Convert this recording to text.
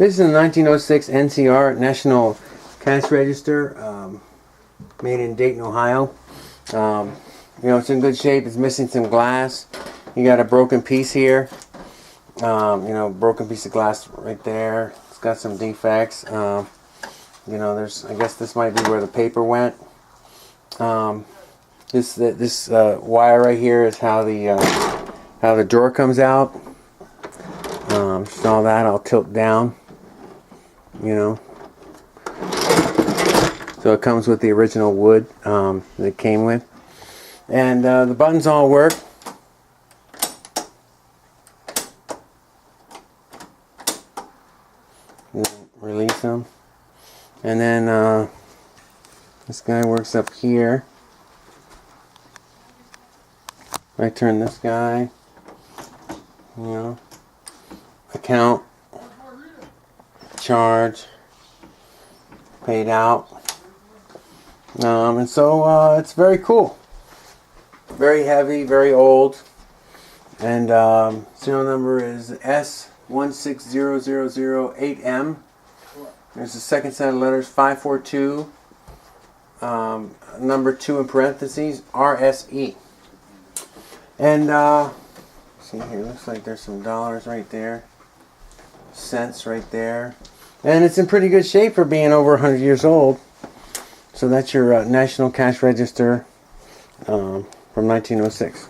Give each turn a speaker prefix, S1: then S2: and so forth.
S1: This is a 1906 NCR National Cash Register, made in Dayton, Ohio. You know, it's in good shape. It's missing some glass. You got a broken piece here. You know, broken piece of glass right there. It's got some defects. You know, I guess this might be where the paper went. This wire right here is how the drawer comes out. Just all that. I'll tilt down. You know. So it comes with the original wood that it came with. And the buttons all work. Release them. And then this guy works up here. I turn this guy, you know, account, charge, paid out. And so it's very cool. Very heavy, very old. And serial number is S1600008M. There's the second set of letters, 542. Number 2 in parentheses, RSE. And see here, looks like there's some dollars right there, cents right there, and it's in pretty good shape for being over 100 years old. So that's your National Cash Register from 1906.